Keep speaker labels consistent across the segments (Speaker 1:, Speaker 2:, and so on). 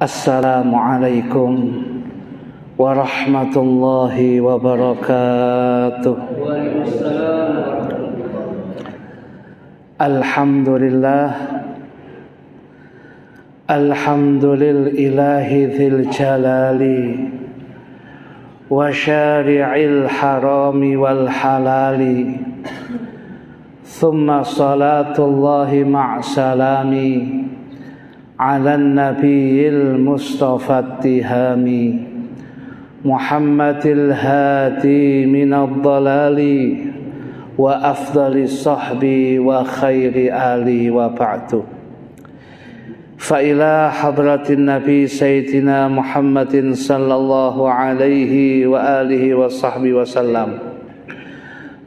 Speaker 1: Assalamualaikum warahmatullahi wabarakatuh. Alhamdulillah, alhamdulillahi dzil jalali wa syari'il harami wal halali. Thumma salatullahi ma'salami ala nabiyil mustafa tihami Muhammadil hadi minad dalali wa afdalis sahbi wa khairi ali wa ba'du. Fa ila hadratin nabi sayyidina Muhammadin sallallahu alaihi wa alihi wa sahbihi wa sallam,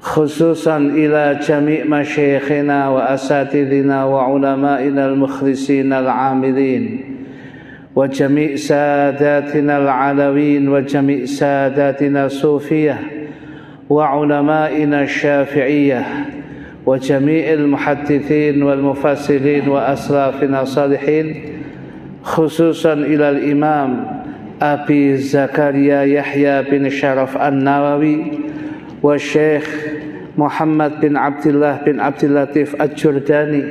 Speaker 1: khususan ila jami' masyayikhina wa asatidina wa ulama'ina al-mukhlisin al-amilin wa jami' sadatina al-alawin wa jami' sadatina sufiyah wa ulama'ina syafi'iyah wa jami' al-muhaddithin wal mufassirin wa aslafina salihin, khususan ila al-imam Abi Zakaria Yahya bin Sharaf an-Nawawi wa Syekh Muhammad bin Abdullah bin Abdul Latif Al-Jurdani,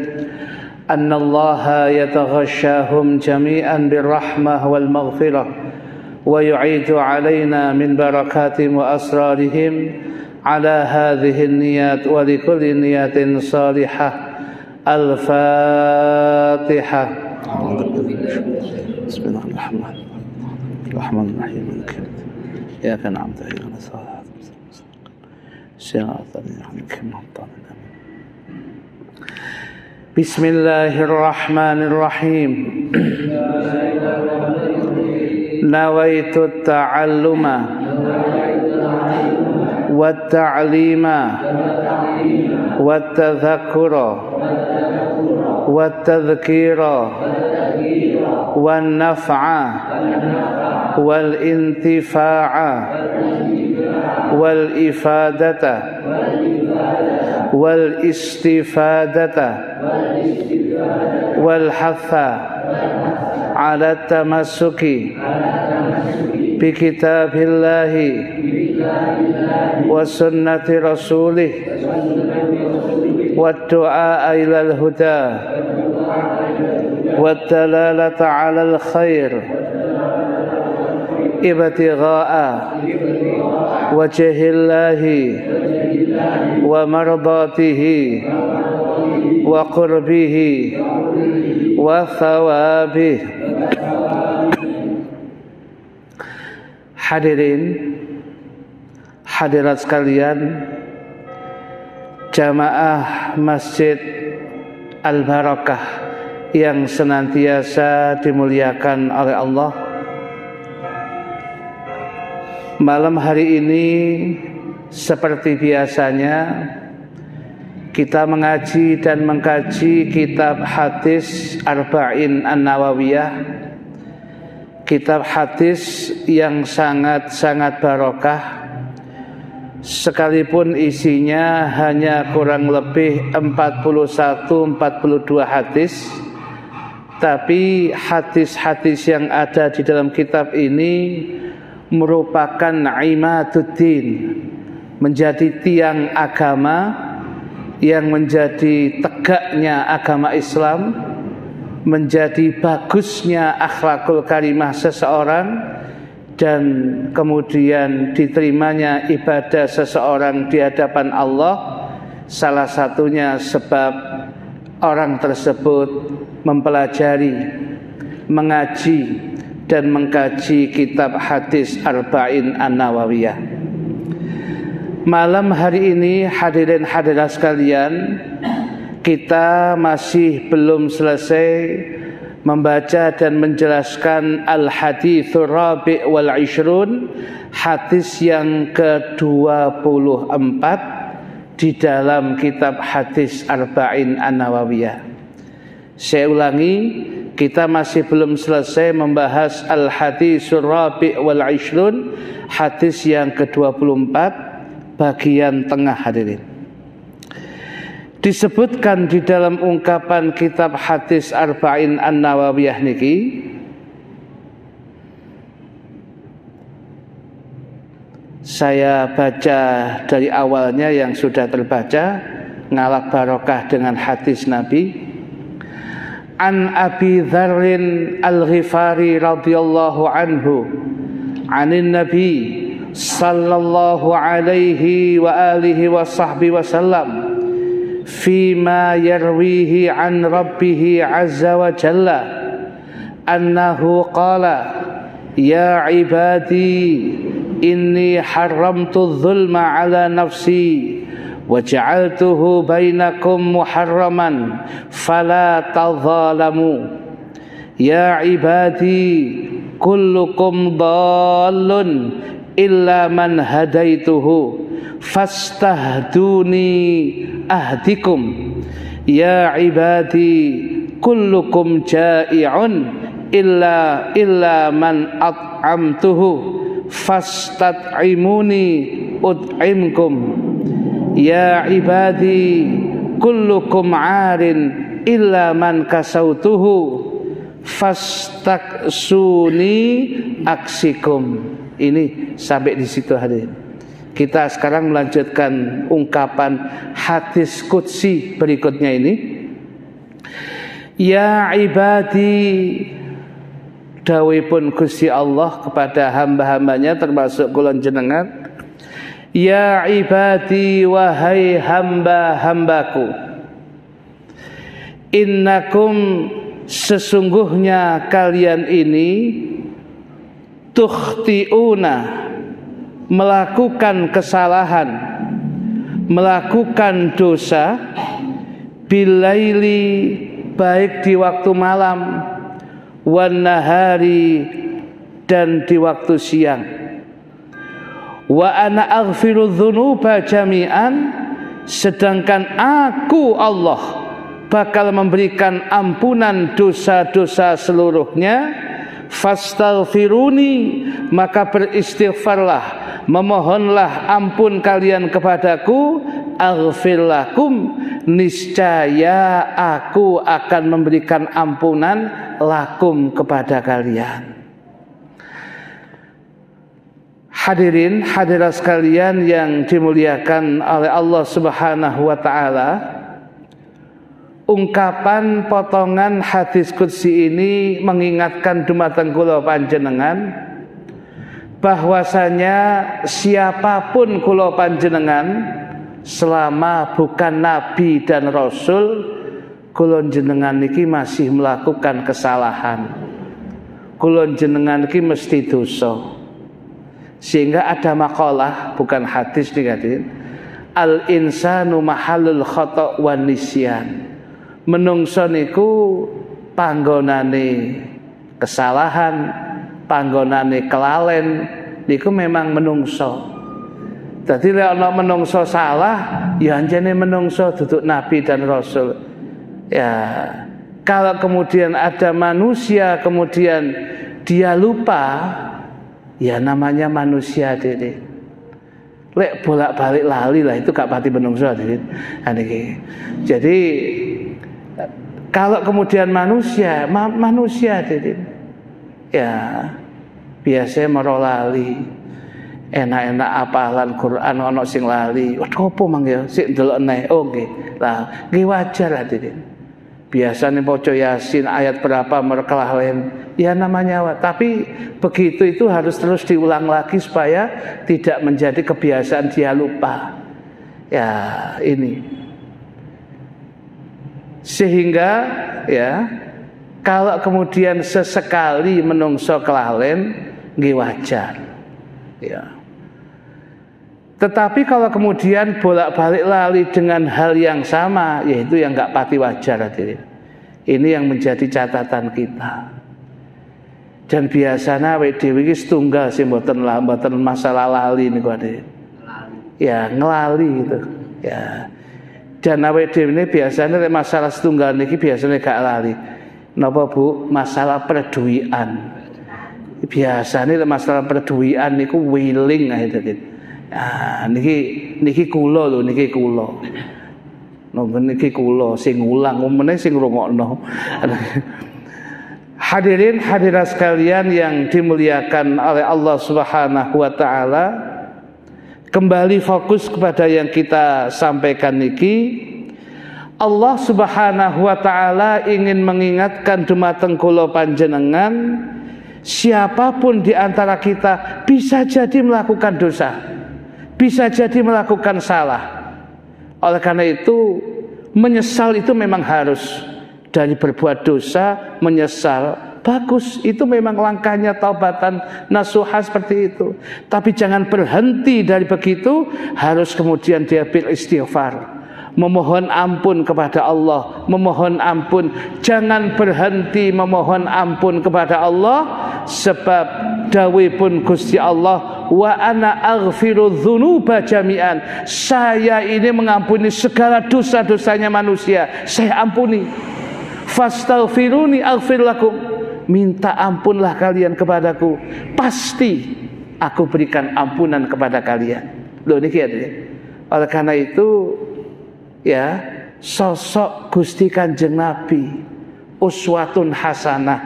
Speaker 1: anna Allah yataghashahum jami'an birrahmah wal maghfirah wa yu'idu alaina min barakatihim wa asrarihim ala hadhihi niyat wa likulli niyatin salihah. Al-Fatihah. Bismillahirrahmanirrahim. Ya kan amta ya nasah. Bismillahirrahmanirrahim. Nawaitu ta'alluma wa ta'lima wa tadhakkura wa tadhkira wa naf'a wal intifa'a wal ifadata wal istifadata wal hatha ala tamassuki bi kitabillahi wa sunnati rasulih wa du'a ilal huda wa dalalata ala al khair ibtigha'a wajhillahi wa mardatihi wa qurbihi wa thawabih. Hadirin hadirat sekalian, jamaah Masjid Al-Barakah yang senantiasa dimuliakan oleh Allah. Malam hari ini seperti biasanya kita mengaji dan mengkaji kitab hadis Arba'in An-Nawawiyah, kitab hadis yang sangat-sangat barokah, sekalipun isinya hanya kurang lebih 41-42 hadis, tapi hadis-hadis yang ada di dalam kitab ini merupakan imaduddin, menjadi tiang agama yang menjadi tegaknya agama Islam, menjadi bagusnya akhlakul karimah seseorang, dan kemudian diterimanya ibadah seseorang di hadapan Allah. Salah satunya sebab orang tersebut mempelajari, mengaji dan mengkaji kitab hadis Arba'in An-Nawawiyah. Malam hari ini hadirin hadirat sekalian, kita masih belum selesai membaca dan menjelaskan Al-Hadithur Rabi' wal Ishrun, hadis yang ke-24 di dalam kitab hadis Arba'in An-Nawawiyah. Saya ulangi, kita masih belum selesai membahas Al-Hadithur Rabi' wal Ishrun, hadis yang ke-24 bagian tengah hadirin. Disebutkan di dalam ungkapan kitab hadis Arba'in An-Nawawiyah niki, Saya baca dari awalnya yang sudah terbaca, ngalap barokah dengan hadis Nabi. An Abi Dzarrin Al-Ghifari radhiyallahu anhu, anin Nabi sallallahu alaihi wa alihi wa sahbihi wasallam, fima yarwihi an rabbih azza wa jalla, annahu qala, ya ibadi inni haramtu dzulma ala nafsi wa ja'altuhu bainakum muharraman fala tadzalamu. Ya ibadi kullukum dhallun illa man hadaituhu fastahduni ahdikum. Ya ibadi kullukum ja'i'un illa man at'amtuhu fastat'imuni ut'imkum. Ya ibadi kullukum 'arin illa man kasautuhu fastaksuni aksikum. Ini sampai di situ hadirin. Kita sekarang melanjutkan ungkapan hadis qudsi berikutnya ini. Ya ibadi, dawuhipun Gusti Allah kepada hamba-hambanya termasuk kula jenengan. Ya ibadi, wahai hamba-hambaku, innakum, sesungguhnya kalian ini, tukhti'una, melakukan kesalahan, melakukan dosa, bilaili, baik di waktu malam, wan nahari, dan di waktu siang. Wa ana aghfiru dzunuba jami'an, sedangkan aku Allah bakal memberikan ampunan dosa-dosa seluruhnya. Fastaghfiruni, maka beristighfarlah, memohonlah ampun kalian kepadaku. Aghfir lakum, niscaya aku akan memberikan ampunan lakum kepada kalian. Hadirin hadirat sekalian yang dimuliakan oleh Allah Subhanahu wa taala, ungkapan potongan hadis qudsi ini mengingatkan dumateng kula panjenengan bahwasanya siapapun kula panjenengan selama bukan nabi dan rasul, kula jenengan niki masih melakukan kesalahan. Kula jenengan niki mesti dosa. Sehingga ada makalah, bukan hadis nih hadirin, al insanu mahallul khata' wan nisyan. Menungso niku panggonane kesalahan, panggonane kelalen niku memang menungso. Dadi lek ana menungso salah, ya anjene menungso duduk nabi dan rasul. Ya, kalau kemudian ada manusia kemudian dia lupa, ya namanya manusia dede. Lek bolak-balik lali lah, itu gak pati menungso dede. Jadi kalau kemudian manusia dede, ya biasanya maro lali. Enak-enak apalan Quran ono sing lali. Waduh apa mang ya sik ndelok neh. Oh nggih. Lah nggih wajar dede. Biasanya maca Yasin ayat berapa merkelalen, ya namanya. Tapi begitu itu harus terus diulang lagi supaya tidak menjadi kebiasaan dia lupa. Ya ini. Sehingga ya kalau kemudian sesekali menungso kelalen nggih wajar. Ya. Tetapi kalau kemudian bolak-balik lali dengan hal yang sama, yaitu yang nggak pati wajar hadirin. Ini yang menjadi catatan kita. Dan biasanya awake dhewe iki setunggal sing mboten masalah lali niku hadirin. Ya, ngelali gitu. Ya. Dan awake dhewe ini biasanya masalah setunggal niki biasanya gak lali. Napa Bu? Masalah perduwian. Biasanya masalah perduwian niku wiling hadirin. Ah, niki kula lho, niki kula. Niki kula sing ulang, meneh sing ngrungokno. Hadirin hadirat sekalian yang dimuliakan oleh Allah Subhanahu wa taala, Kembali fokus kepada yang kita sampaikan niki. Allah Subhanahu wa taala ingin mengingatkan dumateng kula panjenengan, siapapun di antara kita bisa jadi melakukan dosa, bisa jadi melakukan salah. Oleh karena itu, menyesal itu memang harus. Dari berbuat dosa, menyesal, bagus, itu memang langkahnya taubatan nasuha seperti itu. Tapi jangan berhenti dari begitu, harus kemudian dia beristighfar, memohon ampun kepada Allah, memohon ampun. Jangan berhenti memohon ampun kepada Allah, sebab dawuhipun Gusti Allah, wa ana aghfiru dzunuba jami'an, saya ini mengampuni segala dosa-dosanya manusia, saya ampuni. Fastaghfiruni aghfir lakum, minta ampunlah kalian kepadaku, pasti aku berikan ampunan kepada kalian. Loh niki ya. Oleh karena itu ya, sosok Gusti Kanjeng Nabi uswatun hasanah,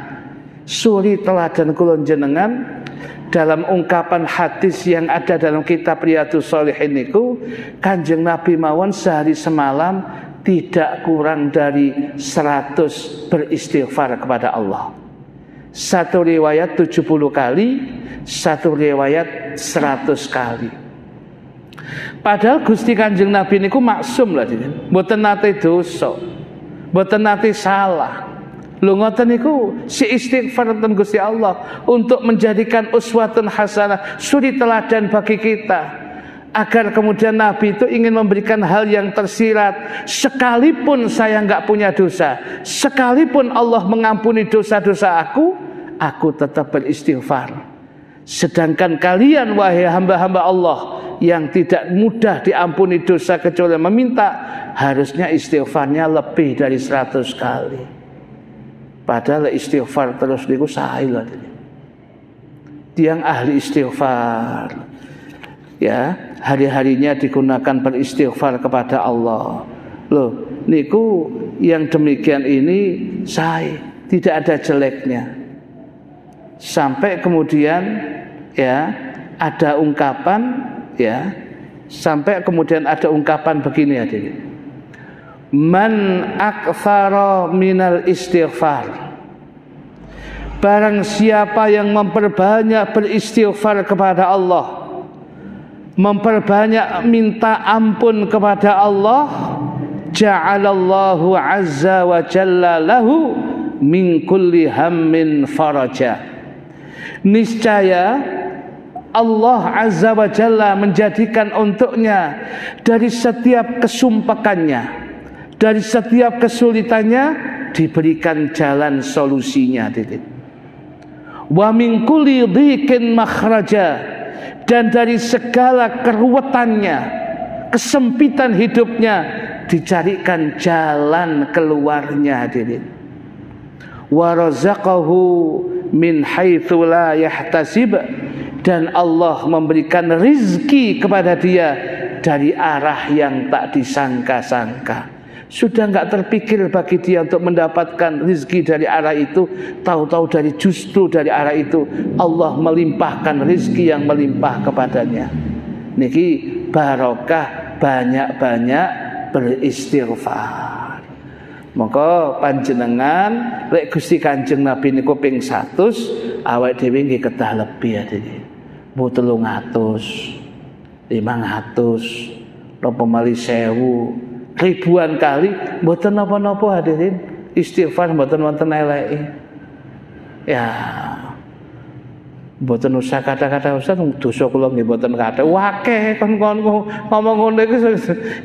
Speaker 1: suri teladan kula jenengan. Dalam ungkapan hadis yang ada dalam kitab Riyadhus Shalihin niku, Kanjeng Nabi mawon sehari semalam tidak kurang dari 100 beristighfar kepada Allah. Satu riwayat 70 kali, satu riwayat 100 kali. Padahal Gusti Kanjeng Nabi niku maksum lah, mboten nate dosa, mboten nate salah. Lho ngoten niku si istighfar ten Gusti Allah untuk menjadikan uswatun hasanah, suri teladan bagi kita. Agar kemudian Nabi itu ingin memberikan hal yang tersirat. Sekalipun saya enggak punya dosa, sekalipun Allah mengampuni dosa-dosa aku tetap beristighfar. Sedangkan kalian wahai hamba-hamba Allah yang tidak mudah diampuni dosa kecuali meminta, harusnya istighfarnya lebih dari 100 kali. Padahal istighfar terus niku sae lho. Tiang ahli istighfar, ya, hari-harinya digunakan beristighfar kepada Allah. Loh, niku yang demikian ini saya tidak ada jeleknya. Sampai kemudian ya ada ungkapan, ya, sampai kemudian ada ungkapan begini hadirin. Man aktsara minal istighfar, barang siapa yang memperbanyak beristighfar kepada Allah, memperbanyak minta ampun kepada Allah, ja'alallahu azza wa jalla lahu min kulli hammin faraja. Niscaya Allah azza wa jalla menjadikan untuknya dari setiap kesumpekannya, dari setiap kesulitannya diberikan jalan solusinya. Wa min kulli dhiqin makhraja, dan dari segala keruwetannya, kesempitan hidupnya dicarikan jalan keluarnya. Wa razaqahu min haitsu la yahtasib, dan Allah memberikan rizki kepada dia dari arah yang tak disangka-sangka. Sudah enggak terpikir bagi dia untuk mendapatkan rizki dari arah itu, tahu-tahu justru dari arah itu Allah melimpahkan rizki yang melimpah kepadanya. Niki barokah banyak-banyak beristighfar. Maka panjenengan lek Gusti Kanjeng Nabi niku ping 100, awake dhewe nggih kedah lebih ya iki. Bu 300, 500, napa malih 1000, ribuan kali, mboten napa-napa hadirin. Istighfar mboten wonten eleke. Ya, mboten usah kata-kata Ustaz, dosa kula nggih mboten kata. Wakeh kon ngomong ngono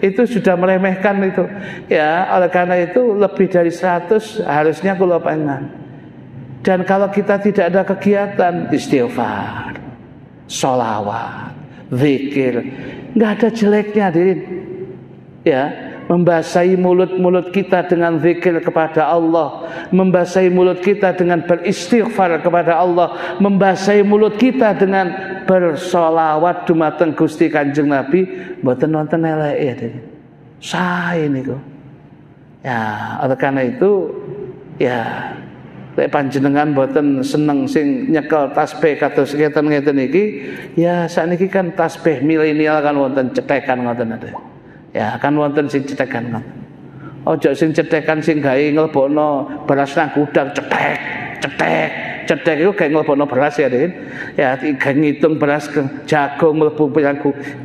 Speaker 1: itu sudah meremehkan itu. Ya, oleh karena itu lebih dari 100 harusnya kula pengen. Dan kalau kita tidak ada kegiatan istighfar, sholawat, zikir, nggak ada jeleknya hadirin. Ya, membasahi mulut-mulut kita dengan zikir kepada Allah, membasahi mulut kita dengan beristighfar kepada Allah, membasahi mulut kita dengan bersolawat dumateng Gusti Kanjeng Nabi, mboten wonten eleke ya. Sae niku. Ya, oleh karena itu ya Lek panjenengan boten seneng sing nyekel tasbih kados ngeten-ngeten iki, ya sakniki kan tasbih milenial kan wonten cetekan ngoten ada. Ya kan wonten sing cetekan ngoten. Ojo sing cetekan sing gawe nglebokno beras nang gudang cetek itu kayak ngelebokno beras ya Den. Ya kayak ngitung beras ke jagung mlebu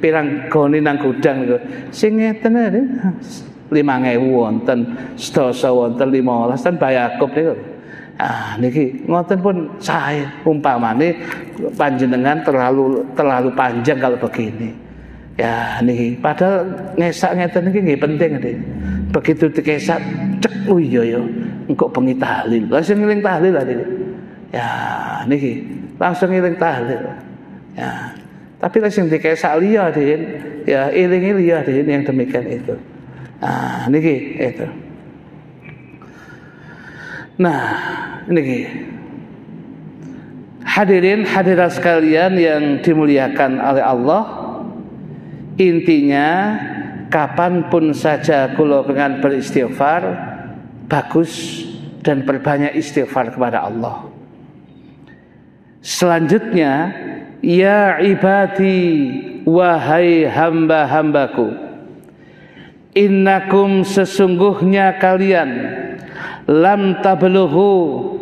Speaker 1: pirang goni nang gudang niku. Sing ngeten Den. 5.000 wonten, sedasa wonten 15 ten Bayakub niku. Niki ngoten pun sae umpamane panjenengan terlalu panjang kalau begini. Ya niki padahal ngesak ngeten niki nggih penting Den. Begitu dikesak cek iya ya engko bengi tahlil. Langsung ngeling tahlil lah Den. Ya niki langsung ngeling tahlil. Ya. Tapi lek sing dikesak liya Den, ya eling liya Den yang demikian itu. Niki itu. Nah, niki. Hadirin hadirat sekalian yang dimuliakan oleh Allah, intinya kapanpun saja kula pengen beristighfar, bagus dan perbanyak istighfar kepada Allah. Selanjutnya, ya ibadi, wahai hamba-hambaku, innakum sesungguhnya kalian lam tablughu,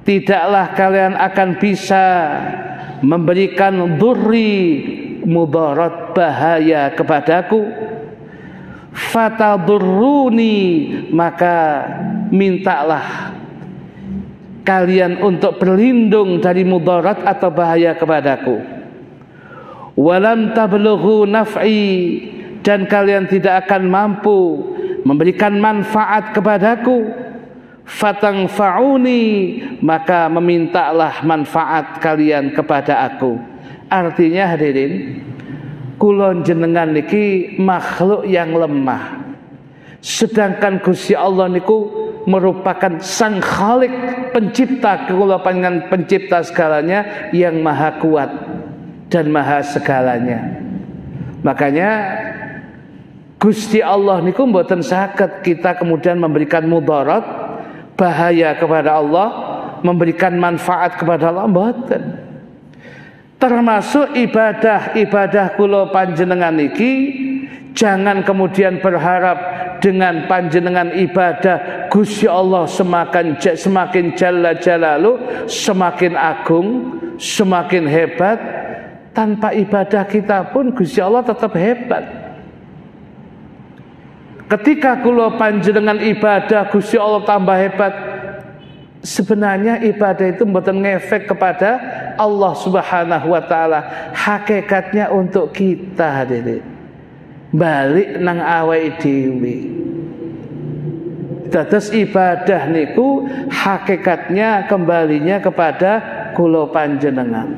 Speaker 1: tidaklah kalian akan bisa memberikan durri mudarat bahaya kepadaku, fatadurruni, maka mintalah kalian untuk berlindung dari mudarat atau bahaya kepadaku. Walam tablughu naf'i, dan kalian tidak akan mampu memberikan manfaat kepadaku. Fatangfa'uni, maka memintalah manfaat kalian kepada aku. Artinya hadirin, kula jenengan niki makhluk yang lemah, sedangkan Gusti Allah niku merupakan sang khalik, pencipta kula panjenengan, pencipta segalanya, yang maha kuat dan maha segalanya. Makanya Gusti Allah niku mboten saged kita kemudian memberikan mudarat, bahaya kepada Allah, memberikan manfaat kepada Allah, mboten. Termasuk ibadah kula panjenengan niki, jangan kemudian berharap dengan panjenengan ibadah Gusti Allah semakin jalla jalalu, semakin agung, semakin hebat. Tanpa ibadah kita pun Gusti Allah tetap hebat. Ketika kula panjenengan ibadah Gusti Allah tambah hebat, sebenarnya ibadah itu mboten ngefek kepada Allah Subhanahu wa taala. Hakikatnya untuk kita hadirin. Balik nang awake dhewe. Dados ibadah niku hakikatnya kembalinya kepada kula panjenengan.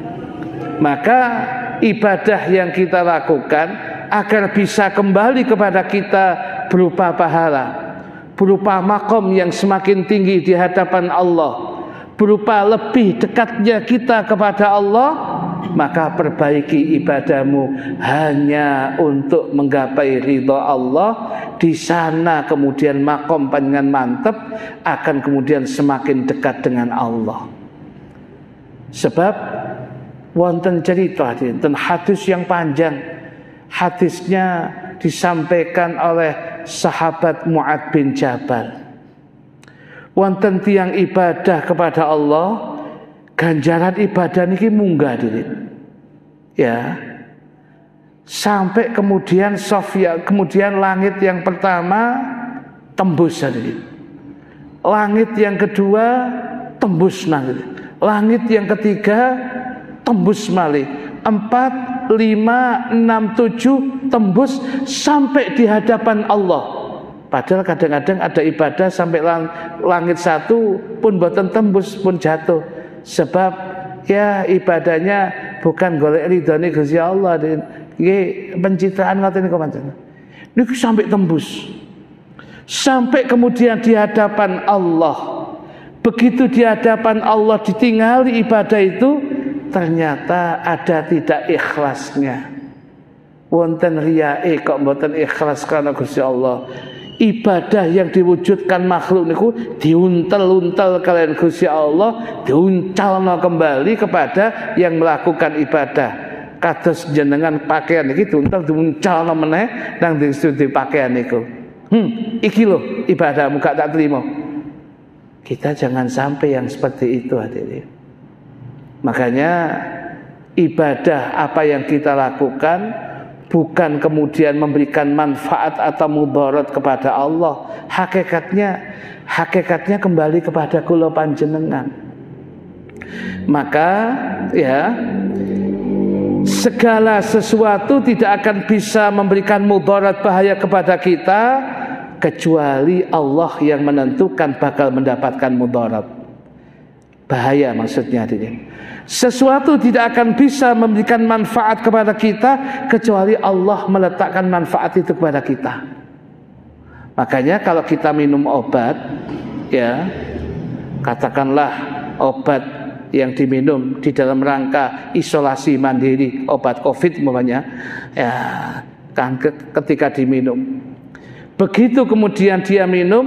Speaker 1: Maka ibadah yang kita lakukan agar bisa kembali kepada kita berupa pahala, berupa makom yang semakin tinggi di hadapan Allah, berupa lebih dekatnya kita kepada Allah, maka perbaiki ibadahmu hanya untuk menggapai ridha Allah. Di sana kemudian makom panjenengan mantep, akan kemudian semakin dekat dengan Allah. Sebab wonten cerita tentang hadis yang panjang. Hadisnya disampaikan oleh sahabat Mu'ad bin Jabal. Wonten tiyang ibadah kepada Allah, ganjaran ibadah niki munggah diri. Ya. Sampai kemudian kemudian langit yang pertama tembus diri. Langit yang kedua tembus nang. Langit yang ketiga tembus malih. 4, 5, 6, 7 tembus sampai di hadapan Allah. Padahal kadang-kadang ada ibadah sampai langit 1 pun boten tembus, pun jatuh. Sebab ya ibadahnya bukan golek ridhone Gusti Allah, nggih pencitraan ngoten niku pancen. Niku sampai tembus. Sampai kemudian di hadapan Allah. Begitu di hadapan Allah ditinggali ibadah itu, ternyata ada tidak ikhlasnya. Wonten riyae kok mboten ikhlas karena Gusti Allah. ibadah yang diwujudkan makhluk niku diuntel-untel kalian Gusti Allah, diuncalno kembali kepada yang melakukan ibadah. Kados jenengan pakaian iki diuncalno meneh nang studi pakaian niku. Iki lho ibadahmu gak tak terima. Kita jangan sampai yang seperti itu hadirin. Makanya ibadah apa yang kita lakukan bukan kemudian memberikan manfaat atau mudarat kepada Allah. Hakikatnya kembali kepada kula panjenengan. Maka ya, segala sesuatu tidak akan bisa memberikan mudarat bahaya kepada kita kecuali Allah yang menentukan bakal mendapatkan mudarat. Bahaya maksudnya ini. Sesuatu tidak akan bisa memberikan manfaat kepada kita kecuali Allah meletakkan manfaat itu kepada kita. Makanya kalau kita minum obat, ya, katakanlah obat yang diminum di dalam rangka isolasi mandiri, obat COVID umpamanya, ya, kan ketika diminum, begitu kemudian dia minum,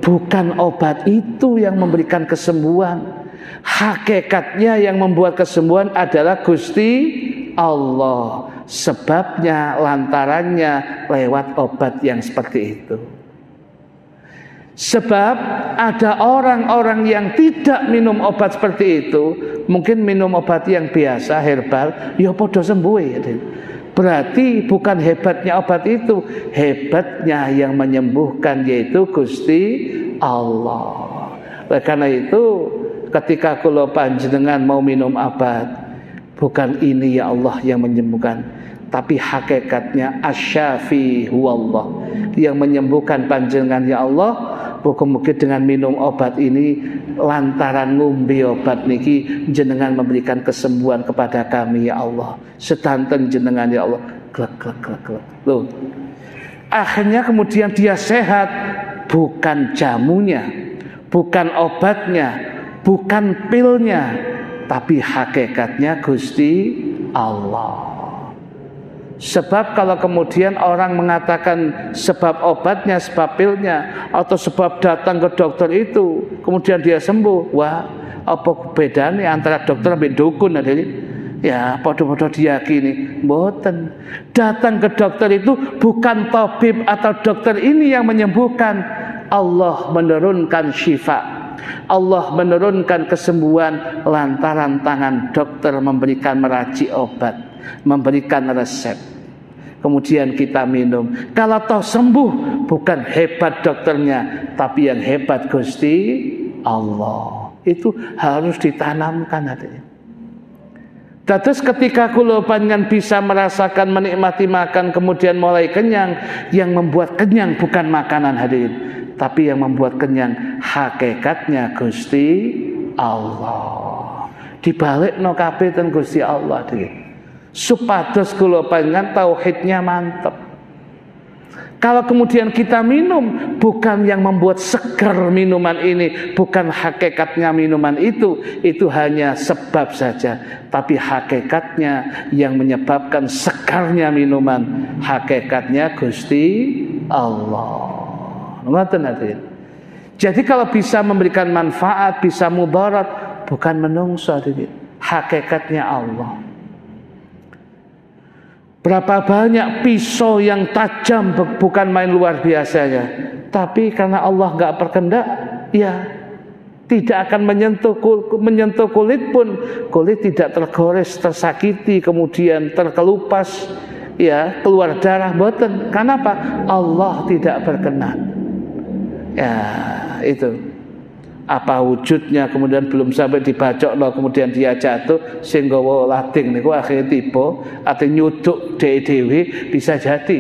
Speaker 1: bukan obat itu yang memberikan kesembuhan. Hakikatnya yang membuat kesembuhan adalah Gusti Allah. Sebabnya, lantarannya lewat obat yang seperti itu. Sebab ada orang-orang yang tidak minum obat seperti itu, mungkin minum obat yang biasa, herbal, ya podo sembuh ya. Berarti bukan hebatnya obat itu, hebatnya yang menyembuhkan yaitu Gusti Allah. Oleh karena itu, ketika kula panjenengan mau minum obat, bukan ini ya Allah yang menyembuhkan, tapi hakikatnya asy-syafi huwallah, yang menyembuhkan panjenengan ya Allah. Mungkin dengan minum obat ini, lantaran ngombe obat niki jenengan memberikan kesembuhan kepada kami ya Allah. Sedanten jenengan ya Allah. Glek glek glek glek. Loh. Akhirnya kemudian dia sehat, bukan jamunya, bukan obatnya, bukan pilnya, tapi hakikatnya Gusti Allah. Sebab kalau kemudian orang mengatakan sebab obatnya, sebab pilnya, atau sebab datang ke dokter itu kemudian dia sembuh, wah, apa bedanya antara dokter dan dukun? Ya, podo-podo diyakini. Mboten. Datang ke dokter itu bukan tabib atau dokter ini yang menyembuhkan. Allah menurunkan syifa, Allah menurunkan kesembuhan lantaran tangan dokter memberikan meracik obat, memberikan resep, kemudian kita minum. Kalau toh sembuh, bukan hebat dokternya, tapi yang hebat Gusti Allah. Itu harus ditanamkan hatinya. Terus ketika kula panjenengan bisa merasakan menikmati makan kemudian mulai kenyang, yang membuat kenyang bukan makanan hadirin, tapi yang membuat kenyang hakikatnya Gusti Allah. Dibalikno kabeh ten Gusti Allah iki. Supados kula panjenengan tauhidnya mantep. Kalau kemudian kita minum, bukan yang membuat segar minuman ini, bukan hakikatnya minuman itu hanya sebab saja, tapi hakikatnya yang menyebabkan segarnya minuman, hakikatnya Gusti Allah. Ngoten hadirin. Jadi kalau bisa memberikan manfaat, bisa mudarat, bukan menungso hadirin, hakikatnya Allah. Berapa banyak pisau yang tajam, bukan main luar biasanya, tapi karena Allah nggak berkehendak, ya tidak akan menyentuh kulit pun, kulit tidak tergores, tersakiti, kemudian terkelupas, ya keluar darah, boten. Kenapa? Allah tidak berkenan. Ya itu. Apa wujudnya kemudian belum sampai dibacok loh, kemudian dia jatuh sehingga lading niku akhirnya tiba atau nyuduk dhewe bisa jadi.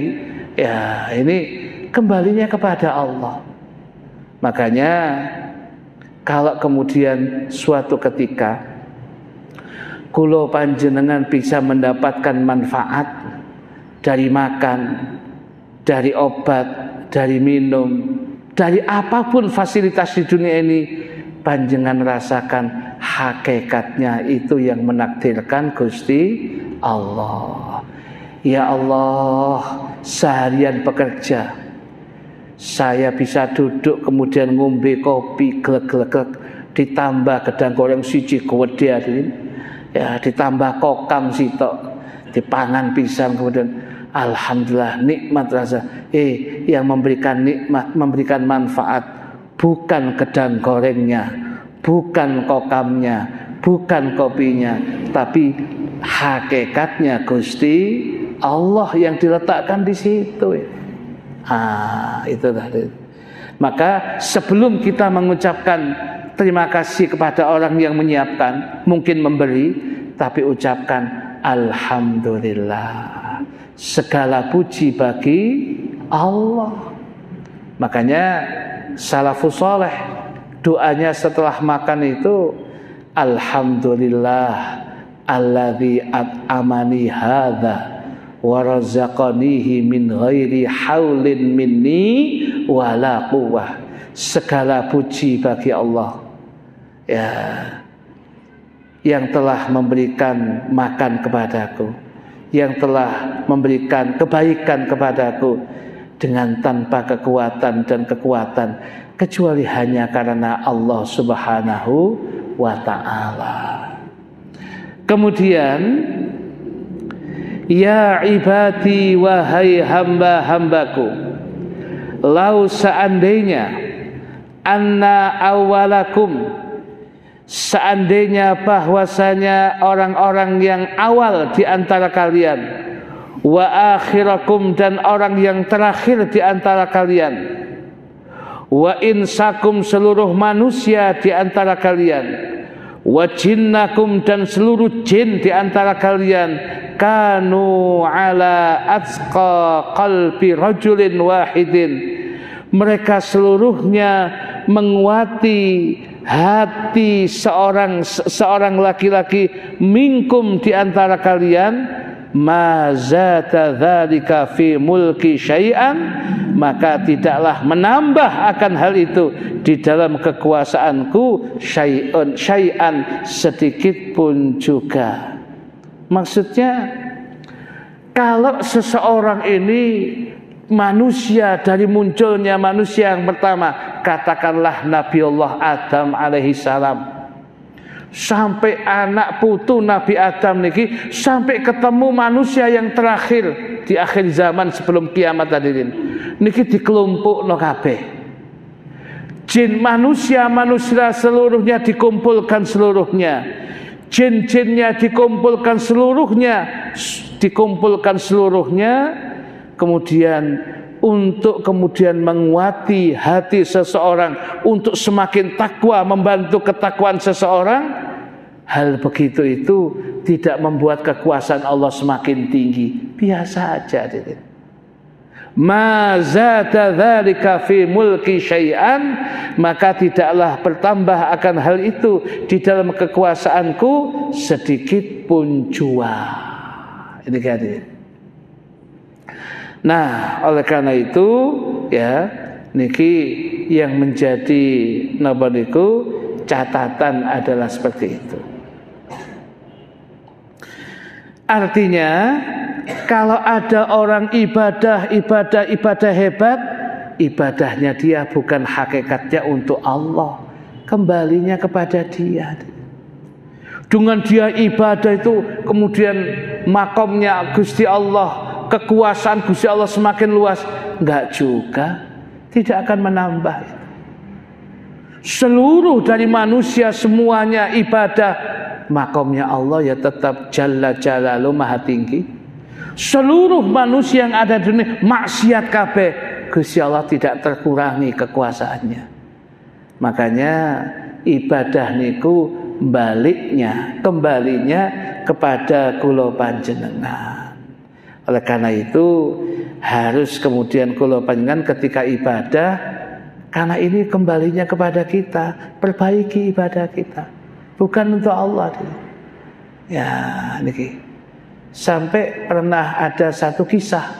Speaker 1: Ya ini kembalinya kepada Allah. Makanya kalau kemudian suatu ketika kula panjenengan bisa mendapatkan manfaat dari makan, dari obat, dari minum, dari apapun fasilitas di dunia ini, panjenengan rasakan hakikatnya itu yang menakdirkan Gusti Allah. Ya Allah, seharian bekerja, Saya bisa duduk kemudian ngombe kopi glek-glek ditambah gedang goreng siji gede ya, ditambah kokam sitok, dipangan pisang kemudian alhamdulillah nikmat rasa. Yang memberikan nikmat, memberikan manfaat bukan gedang gorengnya, bukan kokamnya, bukan kopinya, tapi hakikatnya Gusti Allah yang diletakkan di situ. Itu tadi. Maka sebelum kita mengucapkan terima kasih kepada orang yang menyiapkan, mungkin memberi, tapi ucapkan alhamdulillah. Segala puji bagi Allah. Makanya salafus saleh doanya setelah makan itu alhamdulillah alladzi at'amani hadza wa razaqanihi min ghairi haulin minni wala quwwah. Segala puji bagi Allah ya, yang telah memberikan makan kepadaku, yang telah memberikan kebaikan kepadaku dengan tanpa kekuatan dan kekuatan kecuali hanya karena Allah Subhanahu wa ta'ala. Kemudian ya ibadi, wahai hamba-hambaku, lau seandainya anna awalakum, seandainya bahwasanya orang-orang yang awal di antara kalian, wa akhirakum, dan orang yang terakhir di antara kalian, wa insakum, seluruh manusia di antara kalian, wa jinnakum, dan seluruh jin di antara kalian, kanu ala atqa qalbi rajulin wahidin, mereka seluruhnya menguati hati seorang laki-laki, minkum, di antara kalian, ma zata dzalika fi mulki syai'an, maka tidaklah menambah akan hal itu di dalam kekuasaanku syai'an, sedikit pun juga. Maksudnya kalau seseorang ini manusia, dari munculnya manusia yang pertama, katakanlah Nabi Allah Adam alaihi salam, sampai anak putu Nabi Adam niki, sampai ketemu manusia yang terakhir di akhir zaman sebelum kiamat hadirin niki, dikelompokno kabeh. Jin manusia seluruhnya dikumpulkan seluruhnya, jin-jinnya dikumpulkan seluruhnya, kemudian untuk kemudian menguati hati seseorang untuk semakin takwa, membantu ketakwaan seseorang. Hal begitu itu tidak membuat kekuasaan Allah semakin tinggi, biasa aja. Ma zata dzalika fi mulki syai'an, maka tidaklah bertambah akan hal itu di dalam kekuasaanku sedikit pun jua. Ini kan. Nah, oleh karena itu ya, niki yang menjadi napa niku catatan adalah seperti itu. Artinya kalau ada orang ibadah hebat, ibadahnya dia bukan hakikatnya untuk Allah, kembalinya kepada dia. Dengan dia ibadah itu kemudian makomnya Gusti Allah, kekuasaan Gusti Allah semakin luas, enggak juga, tidak akan menambah. Seluruh dari manusia semuanya ibadah, makomnya Allah ya tetap Jalla Jalaluhu, maha tinggi. Seluruh manusia yang ada di dunia maksiat kabeh, Gusti Allah tidak terkurangi kekuasaannya. Makanya ibadah niku kembalinya kepada kula panjenengan. Oleh karena itu harus kemudian kula panjenengan ketika ibadah, karena ini kembalinya kepada kita, perbaiki ibadah kita, bukan untuk Allah. Ya, niki. Sampai pernah ada satu kisah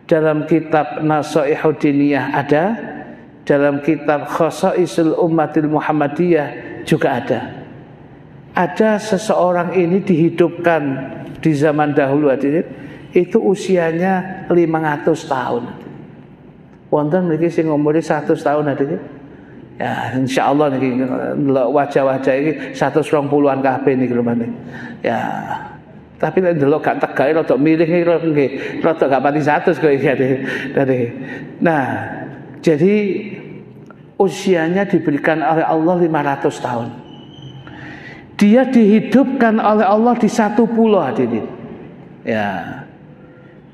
Speaker 1: dalam kitab Nasaihud Diniyah ada, dalam kitab Khosaisul Ummatil Muhammadiyah juga ada. Ada seseorang ini dihidupkan di zaman dahulu hadirin, itu usianya 500 tahun. Wonten mriki sing umure 100 tahun niki. Ya, insyaallah niki wajah-wajah iki 120-an kabeh niki lho Mas. Ya. Tapi nek ndelok gak tegake rada milih nggih, rada gak pati 100 kok iki. Nah, jadi usianya diberikan oleh Allah 500 tahun. Dia dihidupkan oleh Allah di satu pulau hadirin. Ya.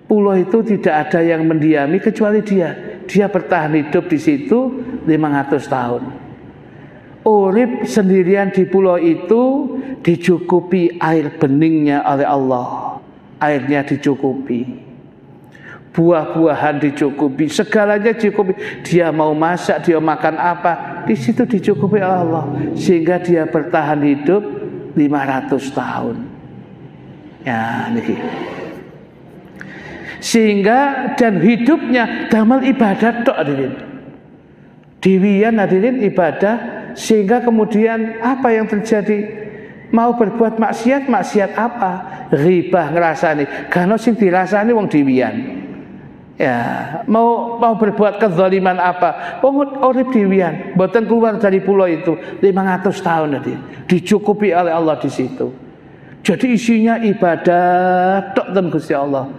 Speaker 1: Pulau itu tidak ada yang mendiami kecuali dia. Dia bertahan hidup di situ 500 tahun. Urip sendirian di pulau itu dicukupi air beningnya oleh Allah. Airnya dicukupi. Buah-buahan dicukupi, segalanya dicukupi. Dia mau masak, dia makan apa, di situ dicukupi oleh Allah. Sehingga dia bertahan hidup 500 tahun. Ya, niki. Sehingga dan hidupnya damel ibadah tok hadirin. Diwian hadirin ibadah, sehingga kemudian apa yang terjadi? Mau berbuat maksiat, maksiat apa? Ghibah ngrasani, karena sing dirasani wong diwian. Ya, mau berbuat kezaliman apa? Wong urip diwian, mboten keluar dari pulau itu 500 tahun hadirin. Dicukupi oleh Allah di situ. Jadi isinya ibadah tok ten Gusti Allah.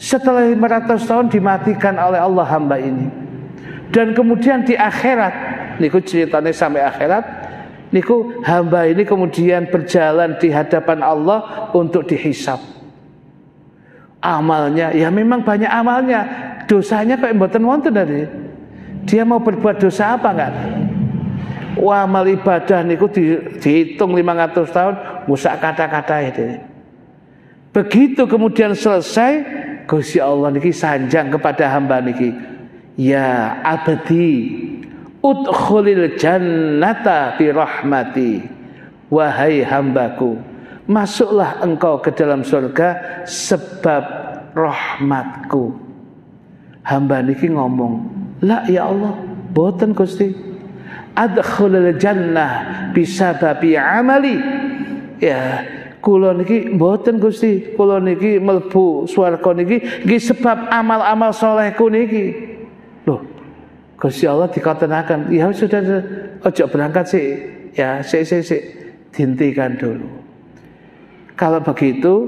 Speaker 1: Setelah 500 tahun dimatikan oleh Allah hamba ini. Dan kemudian di akhirat, niku ceritanya sampai akhirat, niku hamba ini kemudian berjalan di hadapan Allah untuk dihisab. Amalnya, ya memang banyak amalnya. Dosanya kok mboten wonten tadi. Dia mau berbuat dosa apa enggak? Wah, amal ibadah niku dihitung 500 tahun, musak kata-kata itu. Begitu kemudian selesai, Gusti Allah niki sanjang kepada hamba niki, ya abdi udkhulil jannata bi rahmati, wahai hambaku, masuklah engkau ke dalam surga sebab rahmatku. Hamba niki ngomong, la ya Allah, boten Gusti, adkhulil jannah bisababi amali. Ya, kula niki mboten Gusti, kula niki mlebu swarga niki nggih sebab amal-amal salehku niki. Loh, Gusti Allah dikatakan, ya sudah, ojo berangkat sih, ya sik dihentikan dulu. Kalau begitu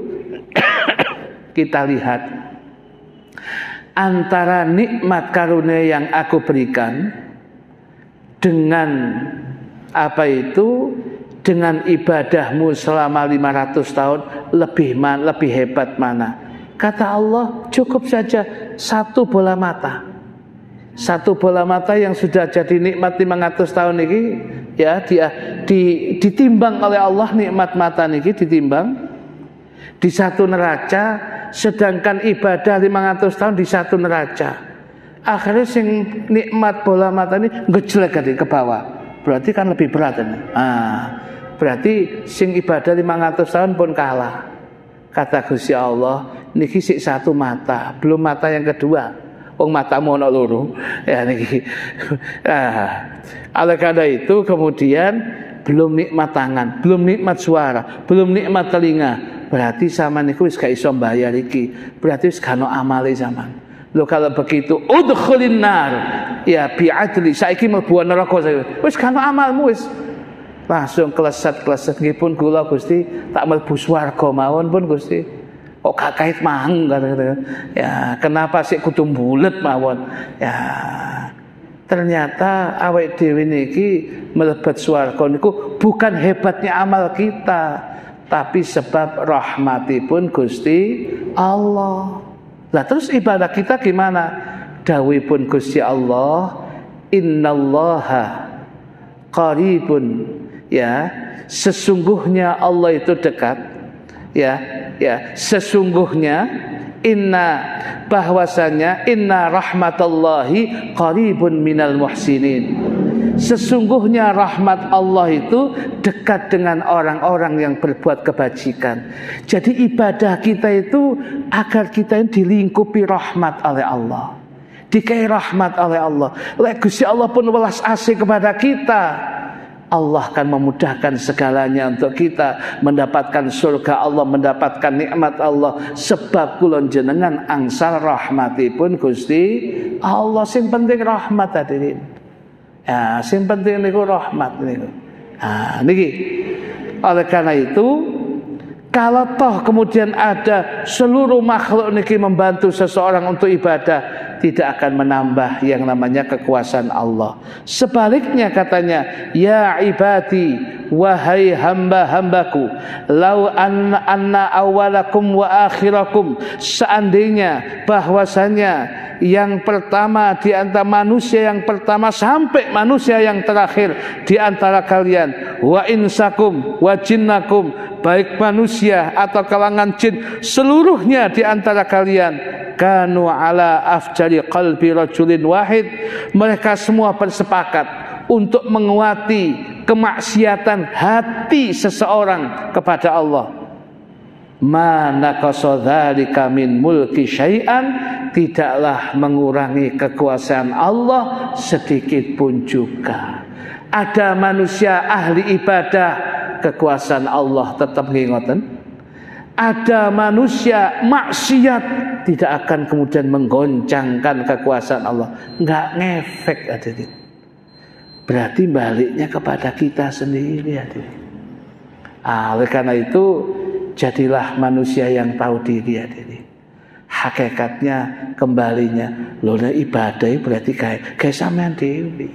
Speaker 1: kita lihat antara nikmat karunia yang aku berikan dengan apa itu, dengan ibadahmu selama 500 tahun lebih hebat mana? Kata Allah, cukup saja satu bola mata. Satu bola mata yang sudah jadi nikmat 500 tahun ini, ya, dia ditimbang oleh Allah nikmat mata niki ditimbang di satu neraca, sedangkan ibadah 500 tahun di satu neraca. Akhirnya sing nikmat bola mata ini ngejlek ke bawah. Berarti kan lebih berat ini. Berarti sing ibadah 500 tahun pun kalah. Kata Gusti Allah, niki sik satu mata, belum mata yang kedua. Wong matamu ono loro. Ya niki. Oleh karena itu kemudian belum nikmat tangan, belum nikmat suara, belum nikmat telinga. Berarti sama niku wis gak iso mbayar iki. Berarti wis gak ono amale zaman. Lho kalau begitu udkhulin nar ya bi'adli, saiki mlebu neraka saya. Wis gak ono amalmu wis. Langsung kleset-kleset nggih pun kula Gusti tak mlebu swarga mawon pun Gusti. Kok gak kait mang kata-kata. Ya, kenapa sik kudu bulet mawon? Ya. Ternyata awake dhewe niki mlebet swarga niku bukan hebatnya amal kita, tapi sebab rahmatipun Gusti Allah. Lah terus ibadah kita gimana? Dawuhipun Gusti Allah, innallaha qaribun. Ya, sesungguhnya Allah itu dekat. Ya, sesungguhnya bahwasanya inna rahmatallahi qaribun minal muhsinin. Sesungguhnya rahmat Allah itu dekat dengan orang-orang yang berbuat kebajikan. Jadi ibadah kita itu agar kita dilingkupi rahmat oleh Allah, dikai rahmat oleh Allah. Gusti Allah pun welas asih kepada kita. Allah akan memudahkan segalanya untuk kita mendapatkan surga Allah, mendapatkan nikmat Allah, sebab kula jenengan angsal rahmatipun Gusti Allah, sing penting rahmat hadirin. Ya, sing penting niku rahmat niku. Niki. Oleh karena itu, kalau toh kemudian ada seluruh makhluk niki membantu seseorang untuk ibadah, tidak akan menambah yang namanya kekuasaan Allah. Sebaliknya katanya, ya ibadi, wahai hamba-hambaku, lau anna awalakum wa akhirakum, seandainya bahwasanya yang pertama di antara manusia yang pertama sampai manusia yang terakhir di antara kalian, wa insakum wa jinnakum, baik manusia atau kalangan jin seluruhnya di antara kalian, kanu ala afjari qalbi rajulin wahid, mereka semua bersepakat untuk menguati kemaksiatan hati seseorang kepada Allah. Ma naqasa dzalika min mulki syai'an, tidaklah mengurangi kekuasaan Allah sedikit pun juga. Ada manusia ahli ibadah, kekuasaan Allah tetap ngingoten. Ada manusia maksiat, tidak akan kemudian menggoncangkan kekuasaan Allah, enggak ngefek hadirin. Berarti baliknya kepada kita sendiri hadirin. Oleh karena itu, jadilah manusia yang tahu diri hadirin. Hakikatnya kembalinya lho, ibadah berarti kayak sampean dewi.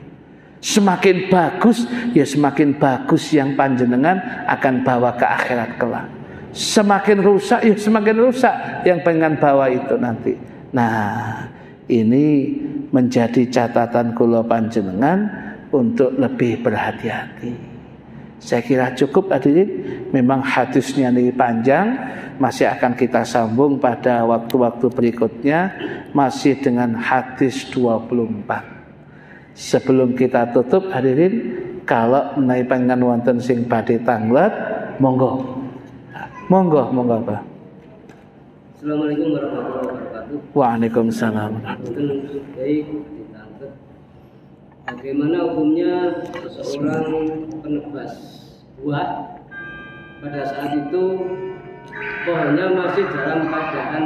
Speaker 1: Semakin bagus ya semakin bagus yang panjenengan akan bawa ke akhirat kelak. Semakin rusak ya semakin rusak yang pengen bawa itu nanti. Nah, ini menjadi catatan kula panjenengan untuk lebih berhati-hati. Saya kira cukup hadirin. Memang hadisnya ini panjang, masih akan kita sambung pada waktu-waktu berikutnya, masih dengan hadis 24. Sebelum kita tutup hadirin, kalau menawi pengen wonten sing badhe tanglet, monggo. Monggo Pak.
Speaker 2: Assalamualaikum warahmatullahi wabarakatuh.
Speaker 1: Waalaikumsalam.
Speaker 2: Bagaimana hukumnya seseorang penebas buah pada saat itu pohonnya masih dalam keadaan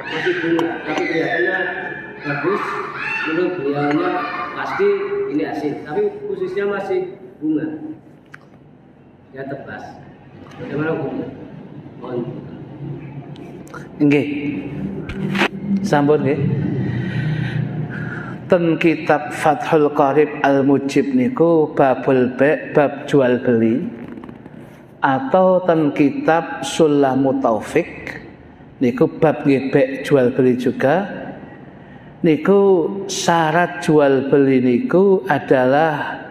Speaker 2: masih bunga, tapi kelihatannya bagus, menurut beliaunya pasti ini hasil, tapi posisinya masih bunga, dia tebas. Bagaimana hukumnya? Mohon.
Speaker 1: Nggih. Sampun nggih. Ten kitab Fathul Qarib Al-Mujib niku babul bab jual beli, atau ten kitab Sulamut Taufik niku bab ngebek jual beli juga. Niku syarat jual beli niku adalah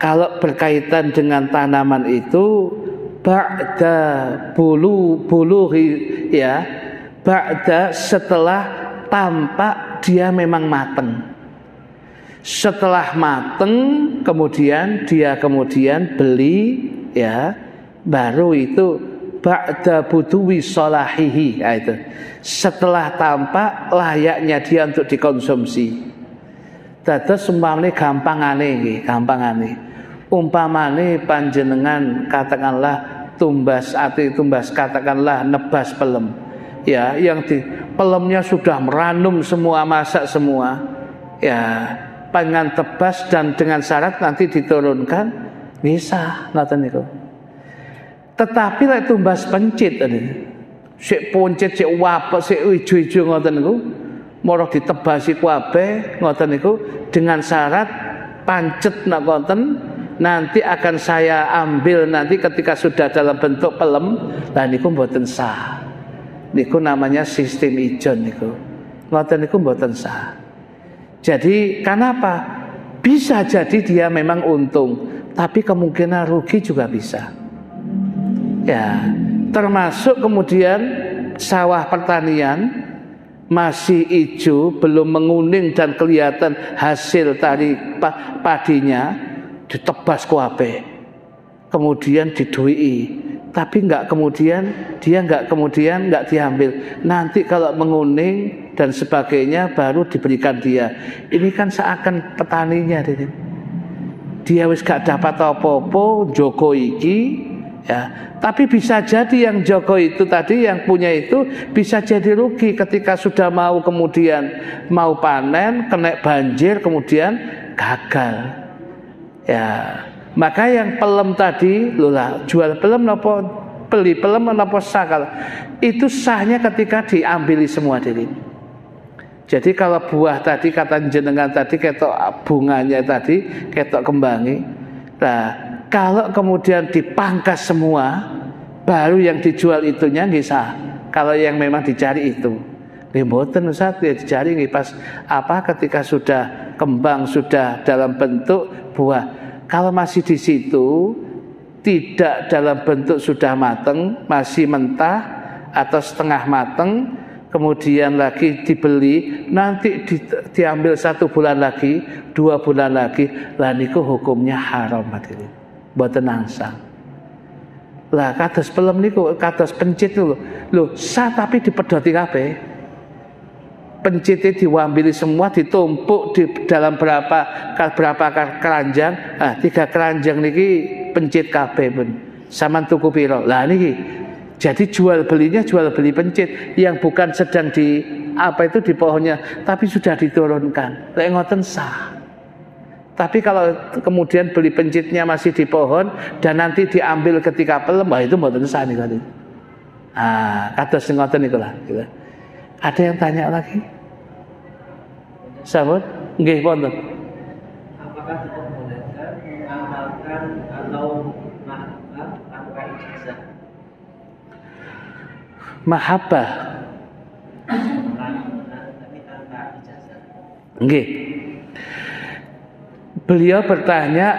Speaker 1: kalau berkaitan dengan tanaman itu ba'da buluhi ya, ba'da setelah tampak dia memang mateng. Setelah mateng kemudian dia beli ya, baru itu ba'da buduwi salahihi, itu setelah tampak layaknya dia untuk dikonsumsi. Dados umpamane gampangane umpamane panjenengan katakanlah tumbas katakanlah nebas pelem ya, yang di pelemnya sudah meranum semua, masak semua ya, pengen tebas dan dengan syarat nanti diturunkan bisa ngoten niku. Tetapi lek tumbas pencit sik puncit sik wapek sik ijo-ijo ngoten niku moro ditebasi kabeh ngoten niku dengan syarat pancet ngoten nanti akan saya ambil nanti ketika sudah dalam bentuk pelem, lah niku mboten sah. Niku namanya sistem ijon niku. Ngoten niku mboten sah. Jadi kenapa? Bisa jadi dia memang untung, tapi kemungkinan rugi juga bisa. Ya, termasuk kemudian sawah pertanian masih hijau, belum menguning dan kelihatan hasil dari padinya, ditebas kabeh. Kemudian diduii. Tapi nggak diambil. Nanti kalau menguning dan sebagainya baru diberikan dia. Ini kan seakan petaninya, dia wis gak dapat apa-apa, Joko iki Ya, tapi bisa jadi yang Joko itu tadi, yang punya itu bisa jadi rugi ketika sudah mau kemudian mau panen, kena banjir, kemudian gagal. Ya, maka yang pelem tadi, lola jual pelem nopo beli pelem nopo sakal, itu sahnya ketika diambili semua diri. Jadi kalau buah tadi kata jenengan tadi ketok bunganya tadi, ketok kembangi. Nah, kalau kemudian dipangkas semua, baru yang dijual itunya nggih sah. Kalau yang memang dicari itu, nggih mboten Ustaz, ya dicari nggih pas apa ketika sudah kembang, sudah dalam bentuk buah. Kalau masih di situ, tidak dalam bentuk sudah mateng, masih mentah atau setengah mateng, kemudian lagi dibeli, nanti diambil 1 bulan lagi, 2 bulan lagi, lah niku hukumnya haram hadirin. Mboten nangsang. Lah kados pelem niku, kados pencit lho. Lho, sah tapi dipedhoti kabeh. Pencitnya diwambili semua, ditumpuk di dalam berapa keranjang. 3 keranjang niki pencit kabeh pun. Saman tuku piro? Lah niki. Jadi jual belinya jual beli pencit yang bukan sedang di apa itu di pohonnya, tapi sudah diturunkan. Lek ngoten sah. Tapi kalau kemudian beli pencitnya masih di pohon dan nanti diambil ketika pelem, wah itu mboten sah nih tadi. Kados ngoten niku lah. Gitu. Ada yang tanya lagi? Sampun? Nggih wonten.
Speaker 2: Apakah diperbolehkan mengamalkan atau mahabbah tanpa ijazah?
Speaker 1: Mahabbah.
Speaker 2: Tapi tanpa ijazah.
Speaker 1: Nggih. Beliau bertanya,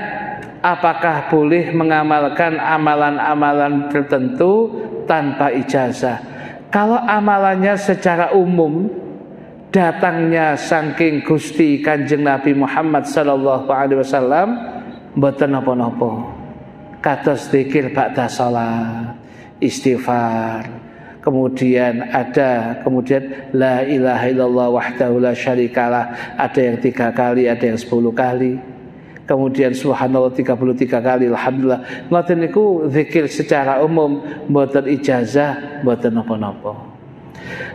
Speaker 1: apakah boleh mengamalkan amalan-amalan tertentu tanpa ijazah? Kalau amalannya secara umum, datangnya saking Gusti Kanjeng Nabi Muhammad sallallahu alaihi wasallam, mboten napa-napa. Kados zikir ba'da salat, istighfar. Kemudian la ilaha illallah wahdahu la syarikalah, ada yang 3 kali, ada yang 10 kali. Kemudian subhanallah 33 kali, alhamdulillah. Ngoten niku zikir secara umum, mboten ijazah, mboten napa-napa.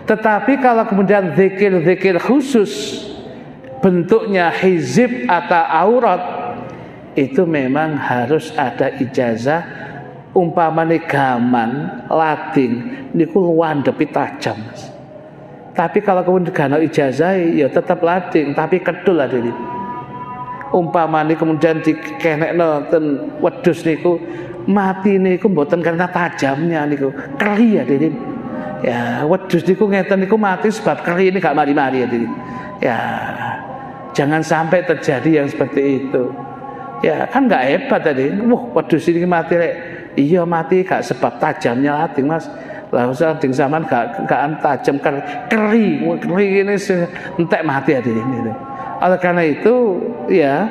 Speaker 1: Tetapi kalau kemudian zikir-zikir khusus bentuknya hizib atau aurat, itu memang harus ada ijazah. Umpamane gaman, lading niku luwandepi tajam. Tapi kalau kemudian gak ana ijazah ya tetap lading, tapi kedul hadirin. Umpamane kemudian dikenekno ten wedhus niku, mati niku mboten karena tajamnya niku, keri hadirin. Ya, wedhus niku ngeten niku mati sebab keri ini gak mari-mari hadirin. Ya, jangan sampai terjadi yang seperti itu. Ya, kan gak hebat tadi. Wah, wedhus ini mati rek. Iya mati gak sebab tajamnya lading Mas. Lah lading zaman gak tajam keri ini entek mati hadirin itu. Oleh karena itu ya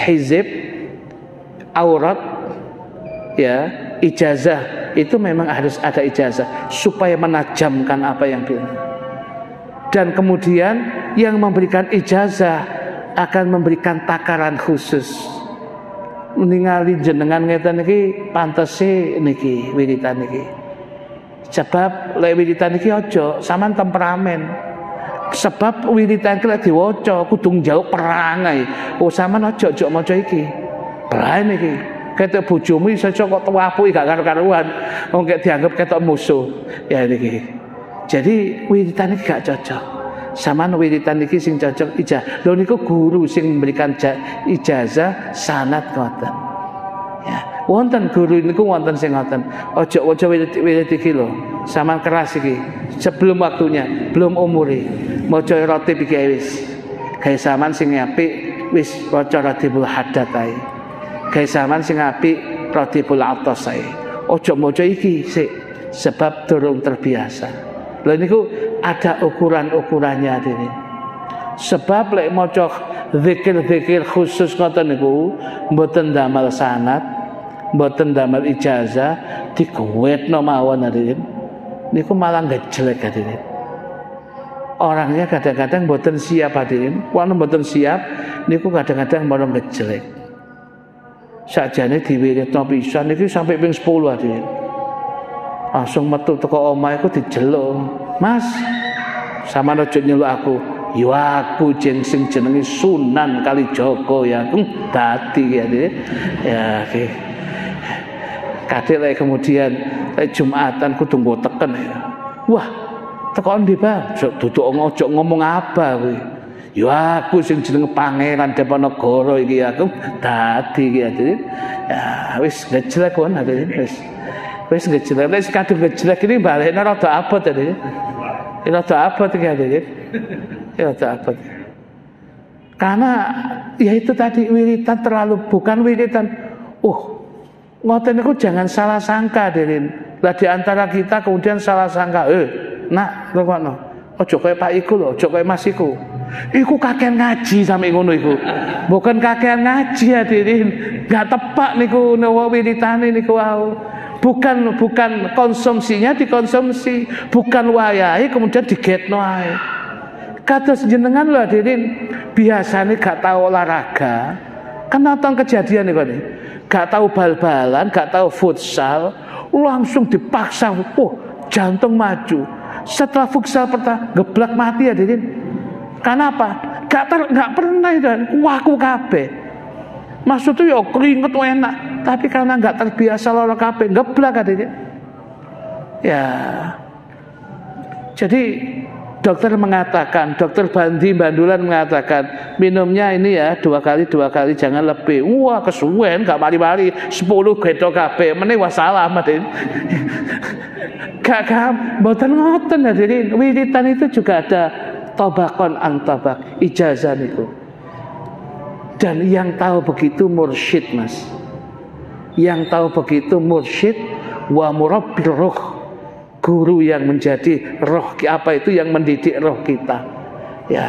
Speaker 1: hizib aurat ya ijazah itu memang harus ada ijazah supaya menajamkan apa yang bilang. Dan kemudian yang memberikan ijazah akan memberikan takaran khusus. Ningali jenengan ngeten iki pantese niki wiritan niki. Sebab lek wiritan iki aja sampean temperamen. Sebab wiritan iki lek diwaca kudu njauk perang ae. Oh sampean aja maca iki. Perang iki. Ketok bojomu iso kok tuwapuki gak karo-karuan. Wong kek dianggap ketok musuh. Ya niki. Jadi wiritan iki gak cocok. Saman wiritan iki sing cocok ijazah. Lho niku guru sing memberikan ijazah sanad ngoten. Ya, wonten guru niku wonten sing ngoten. Aja waca wirid iki lho. Saman keras iki. Sebelum waktunya, belum umure. Maca ratib iki wis. Gawe saman sing apik wis waca ratibul haddad ae. Gawe saman sing apik ratibul atas ae. Aja maca iki sik sebab durung terbiasa. Lha niku ada ukuran-ukurannya hadirin. Sebab lek maca zikir-zikir khusus ngoten niku mboten damel sanad, mboten damel ijazah, dikuwetno mawon hadirin. Niku malah ngejlek hadirin. Orangnya kadang-kadang mboten siap hadirin. Wong mboten siap niku kadang-kadang malah ngejlek. Sakjane diwiritno pisan iki sampai ping 10 hadirin. Langsung metu teko omah iku dijeluk, "Mas, sampeyan aja nyeluk aku." "Ya aku sing jenenge Sunan Kalijaga ya." Dadi ya. Ya oke. Kadek kemudian Jumatan kudu nggo teken. Wah, teko ndi, Bang? Duduk ojo ngomong apa kowe. Ya aku sing jenenge Pangeran Diponegoro iki aku dadi iki ya. Ya wis gejlek kon wis. Wis gejlek, wis kadung gejlek iki balekno rada abot tadi. Rada abot iki ya. Rada abot. Karena ya itu tadi wiritan terlalu bukan wiritan. Ngoten niku jangan salah sangka, Dirin. Lah di antara kita kemudian salah sangka, nak rungokno. Aja kaya Pak iku lho, aja kaya Mas iku. Iku kakean ngaji sampe ngono iku. Bukan kakean ngaji ya, Dirin. Enggak tepak niku nawa wiritane niku wau. Bukan konsumsinya dikonsumsi, bukan wayahe kemudian digetno ae. Kados jenengan lho, Dirin, biasane gak tahu olahraga. Kan nonton kejadian niku nih. Gak tahu bal-balan, gak tahu futsal, langsung dipaksa, jantung maju. Setelah futsal pertama, geblak mati ya, Dirin. Kenapa? Gak pernah itu, waku kabeh. Maksudnya ya keringet enak, tapi karena gak terbiasa loro kabeh, geblak ya, Dirin. Ya, jadi dokter Bandi Bandulan mengatakan minumnya ini ya 2 kali jangan lebih. Wah kesuwen gak mari-mari 10 gedho kabeh meneh wassalam Din. Gak mboten ngoten ya. Jadi wiritan itu juga ada tabaqon an tabaq, ijazah itu. Dan yang tahu begitu mursyid, Mas. Yang tahu begitu mursyid wa murabbir ruh. Guru yang menjadi roh, apa itu yang mendidik roh kita. Ya,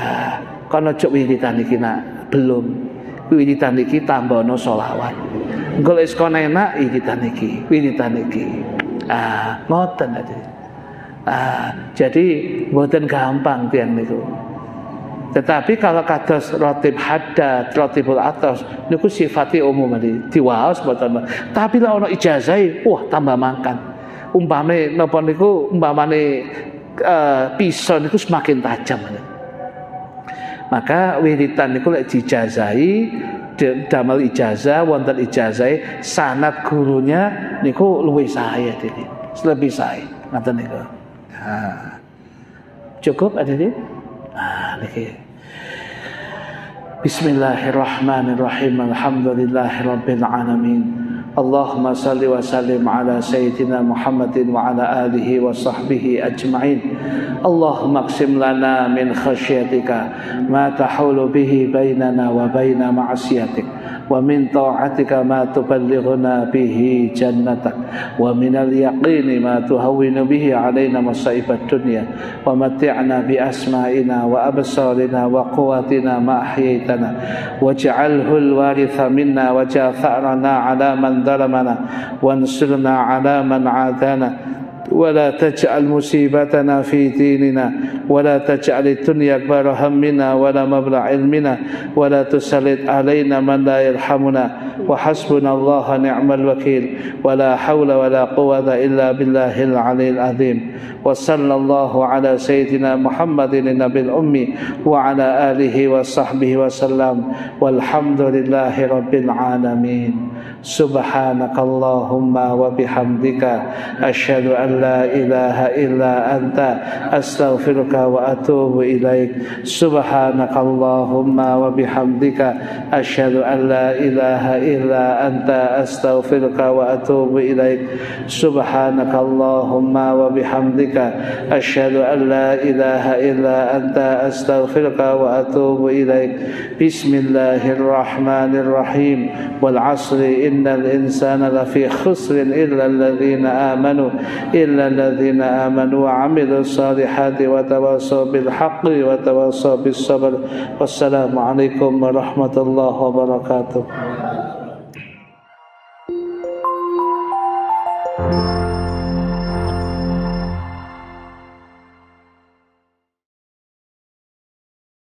Speaker 1: kono cuk wiritan iki nak belum. Wiritan iki tambahno selawat. Engko wis kono enak wiritan iki. Ngoten tadi. Jadi mboten gampang tiyang niku. Tetapi kalau kados rotib haddad, rotibul atas niku sifatnya umum diwaos mboten. Tapi lah ono ijazahe, tambah mangkan. Umpamane pisau niku semakin tajam. Maka wiritan niku lek dijazahi damel ijazah wonten ijazahe sanad gurunya niku luwih sae dene. Lebih sae. Ngoten niku. Cukup ada niki? Niki. Bismillahirrahmanirrahim. Alhamdulillahirabbil alamin. Allahumma salli wa sallim ala sayyidina Muhammadin wa ala alihi wa sahbihi ajma'in. Allahumma aqsim lana min khasyatika ma tahulu bihi bainana wa baina ma'asiyatik wa min ta'atika ma tuballighuna bihi jannatak wa min al-yaqini ma tuhawwinu bihi alaina masaibat dunya wa mati'na bi asma'ina wa absarina wa quwwatina ma ahyaytana waj'alhu al-waritha minna waj'al tha'rana ala man ظلمنا وانصرنا على من عادانا ولا تجعل مصيبتنا في ديننا ولا تجعل الدنيا أكبر همنا ولا مبلغ علمنا ولا تسلط علينا من لا يرحمنا وحسبنا الله نعم الوكيل ولا حول ولا قوة إلا بالله العلي العظيم وصلى الله على سيدنا محمد النبي الأمي وعلى آله وصحبه وسلم والحمد لله رب العالمين سبحانك اللهم وبحمدك أشهد أن لا إله إلا أنت أستغفرك وأتوب إليك سبحانك اللهم وبحمدك أشهد أن لا إله إلا أنت أستغفرك وأتوب إليك سبحانك اللهم وبحمدك أشهد أن لا إله إلا أنت أستغفرك وأتوب إليك بسم الله الرحمن الرحيم والعصر إن الإنسان لفي خسر إلا الذين آمنوا وعملوا الصالحات وتواصوا بالحق وتواصوا بالصبر والسلام عليكم ورحمة الله وبركاته.